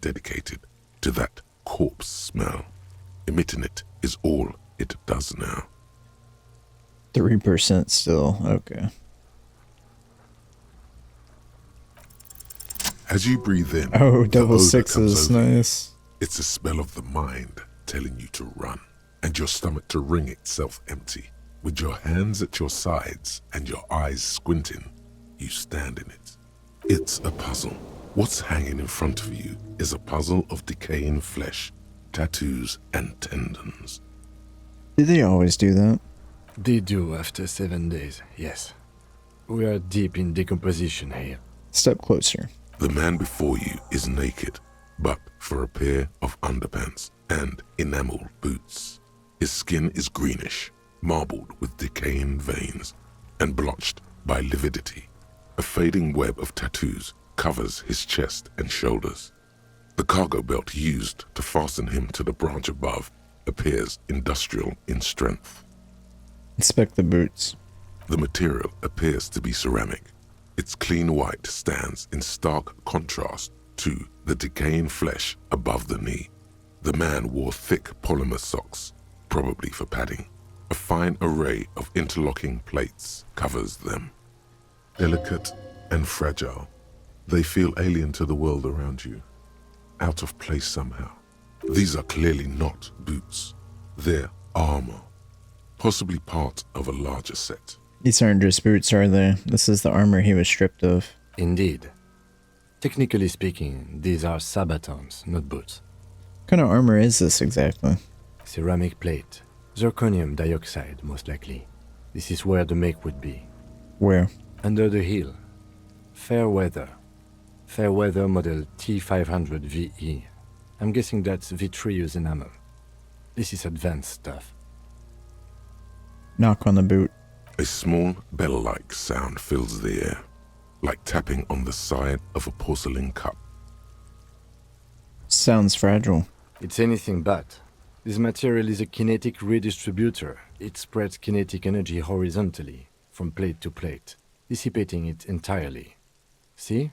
dedicated to that corpse smell. Emitting it is all it does now. 3% still. Okay. As you breathe in, Oh, the double odor sixes. comes over you. Nice. It's a smell of the mind telling you to run, and your stomach to wring itself empty. With your hands at your sides and your eyes squinting, you stand in it. It's a puzzle. What's hanging in front of you is a puzzle of decaying flesh, tattoos, and tendons. Do they always do that? They do after 7 days, yes. We are deep in decomposition here. Step closer. The man before you is naked, but for a pair of underpants and enamel boots. His skin is greenish, marbled with decaying veins, and blotched by lividity. A fading web of tattoos covers his chest and shoulders. The cargo belt used to fasten him to the branch above appears industrial in strength. Inspect the boots. The material appears to be ceramic. Its clean white stands in stark contrast to the decaying flesh above the knee. The man wore thick polymer socks, probably for padding. A fine array of interlocking plates covers them. Delicate and fragile, they feel alien to the world around you, out of place somehow. These are clearly not boots. They're armor, possibly part of a larger set. These aren't just boots, are they? This is the armor he was stripped of. Indeed. Technically speaking, these are sabatons, not boots. What kind of armor is this exactly? Ceramic plate. Zirconium dioxide, most likely. This is where the make would be. Where? Under the heel. Fair weather. Fair weather model T500 VE. I'm guessing that's vitreous enamel. This is advanced stuff. Knock on the boot. A small bell-like sound fills the air, like tapping on the side of a porcelain cup. Sounds fragile. It's anything but. This material is a kinetic redistributor. It spreads kinetic energy horizontally, from plate to plate, dissipating it entirely. See?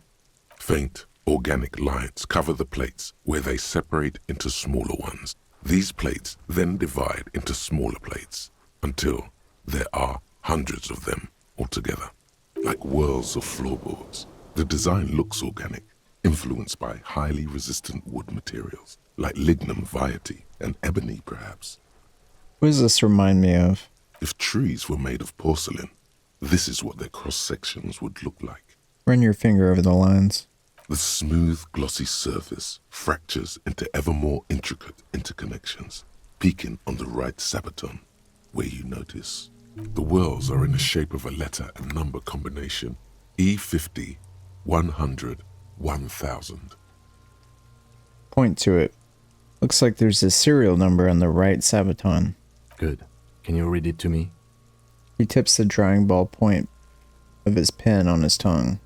Faint, organic lines cover the plates where they separate into smaller ones. These plates then divide into smaller plates until there are hundreds of them altogether, like whirls of floorboards. The design looks organic, influenced by highly resistant wood materials, like lignum vitae and ebony perhaps. What does this remind me of? If trees were made of porcelain, this is what their cross-sections would look like. Run your finger over the lines. The smooth, glossy surface fractures into ever more intricate interconnections, peaking on the right sabaton, where you notice the whirls are in the shape of a letter and number combination, E50, 100, 1000. Point to it. Looks like there's a serial number on the right sabaton. Good. Can you read it to me? He tips the drawing ball point of his pen on his tongue.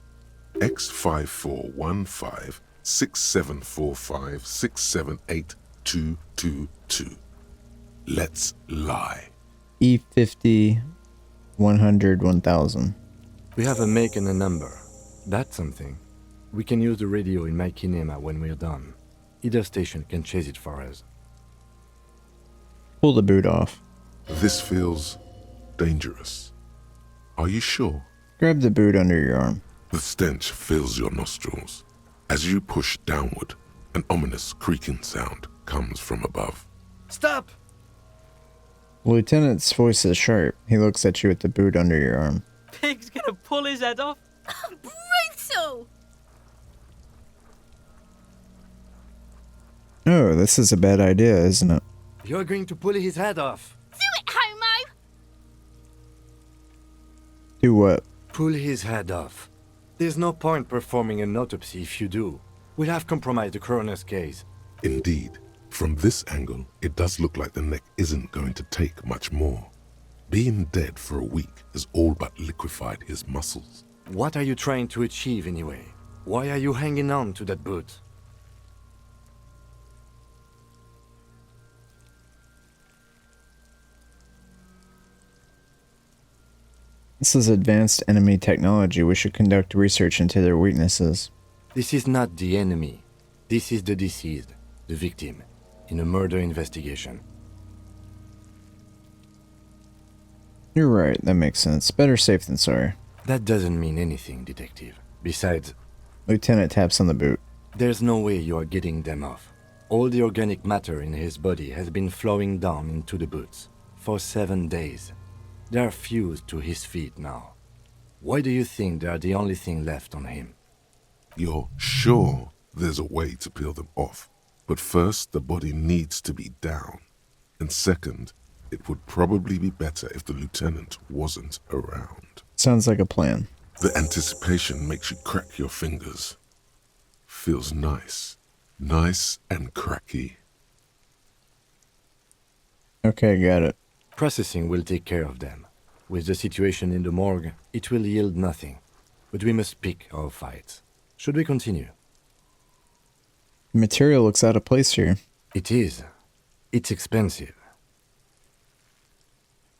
X5415 6745 678222. Let's lie. E50, 100, 1000. We have a make and a number. That's something. We can use the radio in my kinema when we're done. Either station can chase it for us. Pull the boot off. This feels dangerous. Are you sure? Grab the boot under your arm. The stench fills your nostrils. As you push downward, an ominous creaking sound comes from above. Stop! The lieutenant's voice is sharp. He looks at you with the boot under your arm. Pig's gonna pull his head off. Brutal! Oh, this is a bad idea, isn't it? You're going to pull his head off. Do it, homo! Do what? Pull his head off. There's no point performing an autopsy if you do. We'll have compromised the coroner's case. Indeed, from this angle, it does look like the neck isn't going to take much more. Being dead for a week has all but liquefied his muscles. What are you trying to achieve anyway? Why are you hanging on to that boot? This is advanced enemy technology. We should conduct research into their weaknesses. This is not the enemy. This is the deceased, the victim, in a murder investigation. You're right, that makes sense. Better safe than sorry. That doesn't mean anything, Detective. Besides, Lieutenant taps on the boot. there's no way you are getting them off. All the organic matter in his body has been flowing down into the boots for 7 days. They are fused to his feet now. Why do you think they are the only thing left on him? You're sure there's a way to peel them off, but first the body needs to be down. And second, it would probably be better if the lieutenant wasn't around. Sounds like a plan. The anticipation makes you crack your fingers. Feels nice. Nice and cracky. Okay, got it. Processing will take care of them. With the situation in the morgue, it will yield nothing. But we must pick our fights. Should we continue? The material looks out of place here. It is. It's expensive.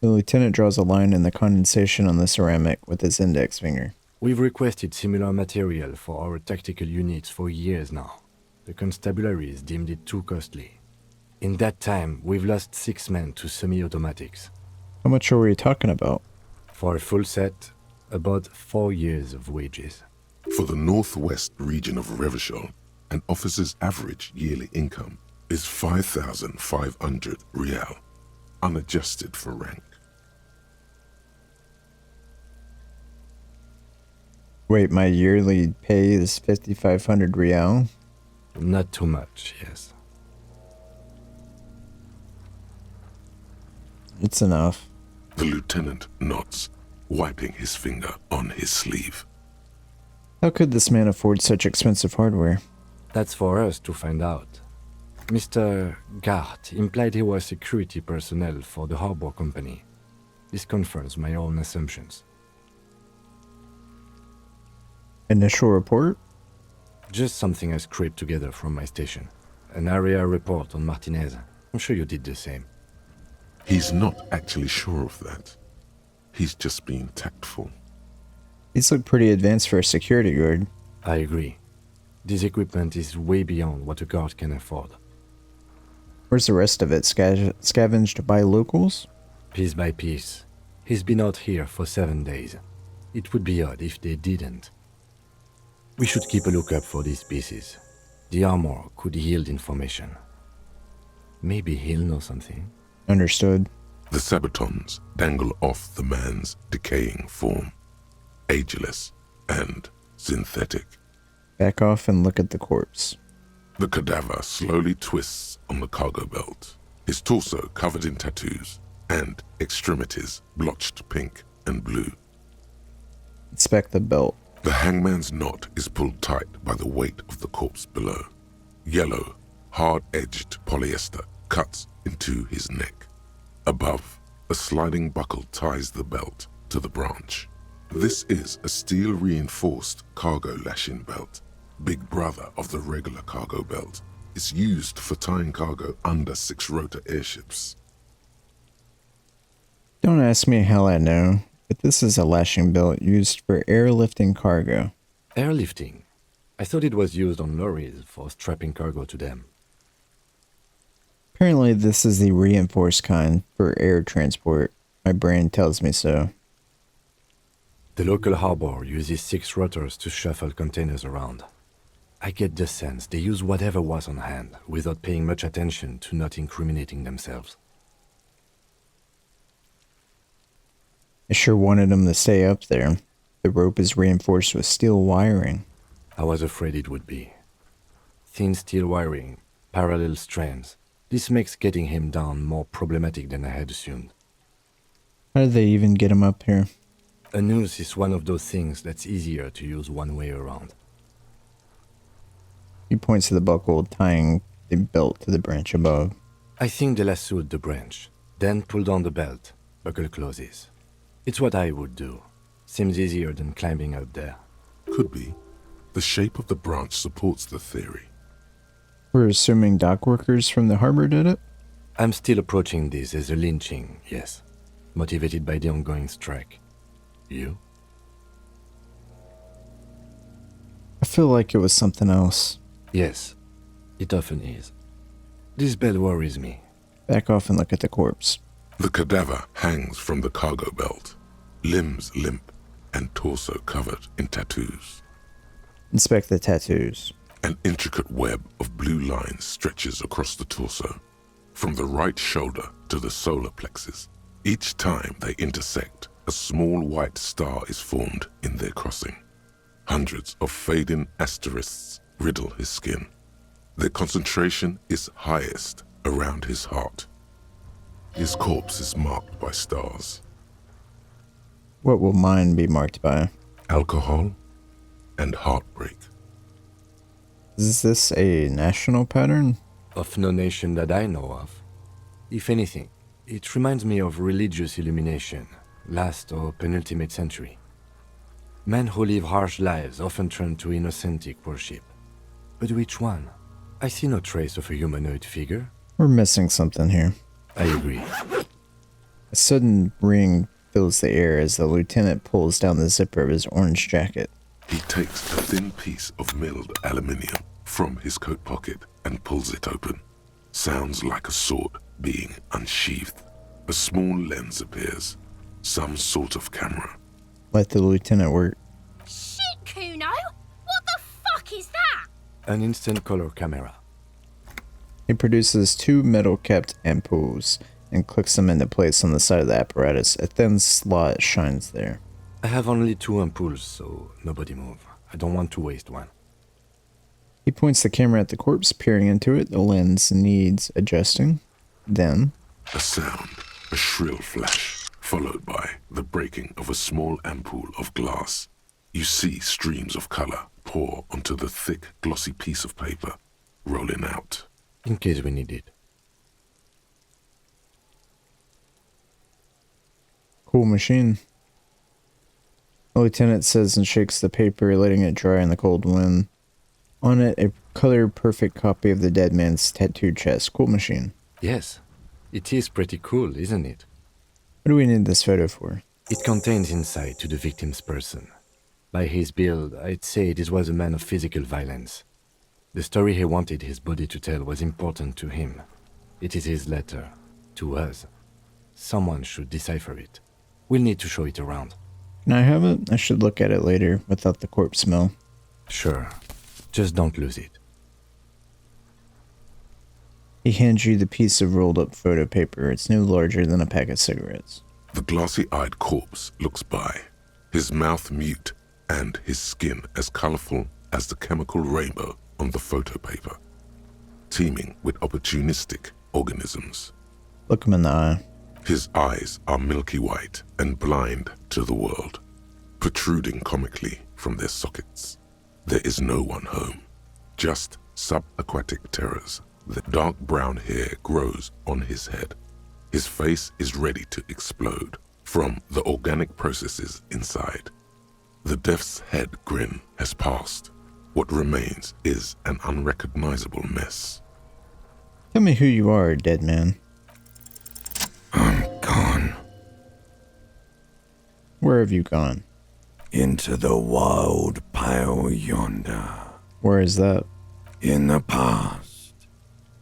The lieutenant draws a line in the condensation on the ceramic with his index finger. We've requested similar material for our tactical units for years now. The constabularies deemed it too costly. In that time, we've lost 6 men to semi-automatics. How much are we talking about? For a full set, about 4 years of wages. For the northwest region of Revachol, an officer's average yearly income is 5,500 rial, unadjusted for rank. Wait, my yearly pay is 5,500 rial? Not too much, yes. It's enough. The lieutenant nods, wiping his finger on his sleeve. How could this man afford such expensive hardware? That's for us to find out. Mr. Gart implied he was security personnel for the harbor company. This confirms my own assumptions. Initial report? Just something I scraped together from my station. An area report on Martinez. I'm sure you did the same. He's not actually sure of that. He's just being tactful. These look pretty advanced for a security guard. I agree. This equipment is way beyond what a guard can afford. Where's the rest of it? Scavenged by locals? Piece by piece. He's been out here for 7 days. It would be odd if they didn't. We should keep a lookout for these pieces. The armor could yield information. Maybe he'll know something. Understood. The sabatons dangle off the man's decaying form, ageless and synthetic. Back off and look at the corpse. The cadaver slowly twists on the cargo belt, his torso covered in tattoos and extremities blotched pink and blue. Inspect the belt. The hangman's knot is pulled tight by the weight of the corpse below. Yellow, hard-edged polyester cuts into his neck. Above, a sliding buckle ties the belt to the branch. This is a steel-reinforced cargo lashing belt, big brother of the regular cargo belt. It's used for tying cargo under 6-rotor airships. Don't ask me how I know, but this is a lashing belt used for airlifting cargo. Airlifting. I thought it was used on lorries for strapping cargo to them. Apparently this is the reinforced kind for air transport. My brain tells me so. The local harbor uses 6 rotors to shuffle containers around. I get the sense they use whatever was on hand without paying much attention to not incriminating themselves. I sure wanted them to stay up there. The rope is reinforced with steel wiring. I was afraid it would be. Thin steel wiring, parallel strands. This makes getting him down more problematic than I had assumed. How did they even get him up here? A noose is one of those things that's easier to use one way around. He points to the buckle tying the belt to the branch above. I think they lassoed the branch, then pulled on the belt. Buckle closes. It's what I would do. Seems easier than climbing out there. Could be. The shape of the branch supports the theory. We're assuming dock workers from the harbor did it? I'm still approaching this as a lynching, yes. Motivated by the ongoing strike. You? I feel like it was something else. Yes. It often is. This bed worries me. Back off and look at the corpse. The cadaver hangs from the cargo belt, limbs limp and torso covered in tattoos. Inspect the tattoos. An intricate web of blue lines stretches across the torso, from the right shoulder to the solar plexus. Each time they intersect, a small white star is formed in their crossing. Hundreds of fading asterisks riddle his skin. Their concentration is highest around his heart. His corpse is marked by stars. What will mine be marked by? Alcohol and heartbreak. Is this a national pattern? Of no nation that I know of. If anything, it reminds me of religious illumination, last or penultimate century. Men who live harsh lives often turn to innocentic worship. But which one? I see no trace of a humanoid figure. We're missing something here. I agree. A sudden ring fills the air as the lieutenant pulls down the zipper of his orange jacket. He takes a thin piece of milled aluminium from his coat pocket and pulls it open. Sounds like a sword being unsheathed. A small lens appears, some sort of camera. Let the lieutenant work. Shit, Kuno! What the fuck is that? An instant color camera. He produces two metal-capped ampoules and clicks them into place on the side of the apparatus. A thin slot shines there. I have only 2 ampoules, so nobody move. I don't want to waste one. He points the camera at the corpse, peering into it. The lens needs adjusting. Then, A sound, a shrill flash, followed by the breaking of a small ampoule of glass. You see streams of color pour onto the thick, glossy piece of paper, rolling out. In case we need it. cool machine. The lieutenant says and shakes the paper, letting it dry in the cold wind. On it, a color-perfect copy of the dead man's tattooed chest. Cool machine. Yes, it is pretty cool, isn't it? What do we need this photo for? It contains insight to the victim's person. By his build, I'd say this was a man of physical violence. The story he wanted his body to tell was important to him. It is his letter, to us. Someone should decipher it. We'll need to show it around. Can I have it? I should look at it later, without the corpse smell. Sure, just don't lose it. He hands you the piece of rolled-up photo paper. It's no larger than a pack of cigarettes. The glossy-eyed corpse looks by, his mouth mute and his skin as colorful as the chemical rainbow on the photo paper, teeming with opportunistic organisms. Look him in the eye. His eyes are milky white and blind to the world, protruding comically from their sockets. There is no one home, just subaquatic terrors. The dark brown hair grows on his head. His face is ready to explode from the organic processes inside. The death's head grin has passed. What remains is an unrecognizable mess. Tell me who you are, dead man. I'm gone. Where have you gone? Into the wild pale yonder. Where is that? In the past.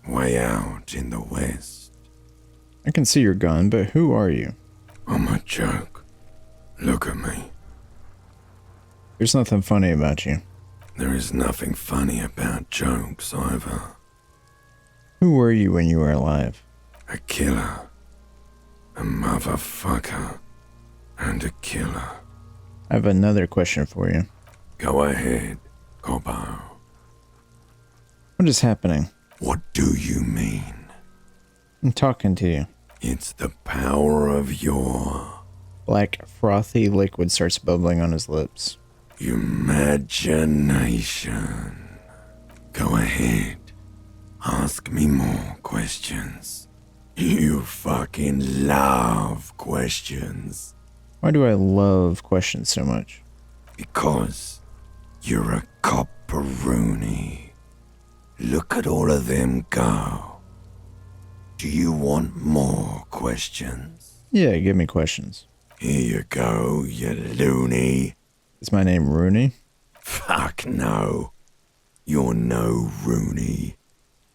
Way out in the west. I can see you're gone, but who are you? I'm a joke. Look at me. There's nothing funny about you. There is nothing funny about jokes either. Who were you when you were alive? A killer. A motherfucker. And a killer. I have another question for you. Go ahead, Cobbo. What is happening? What do you mean? I'm talking to you. It's the power of your Black, frothy liquid starts bubbling on his lips. imagination. Go ahead. Ask me more questions. You fucking love questions. Why do I love questions so much? Because you're a copperoonie. Look at all of them go. Do you want more questions? Yeah, give me questions. Here you go, you loony. Is my name Rooney? Fuck no. You're no Rooney.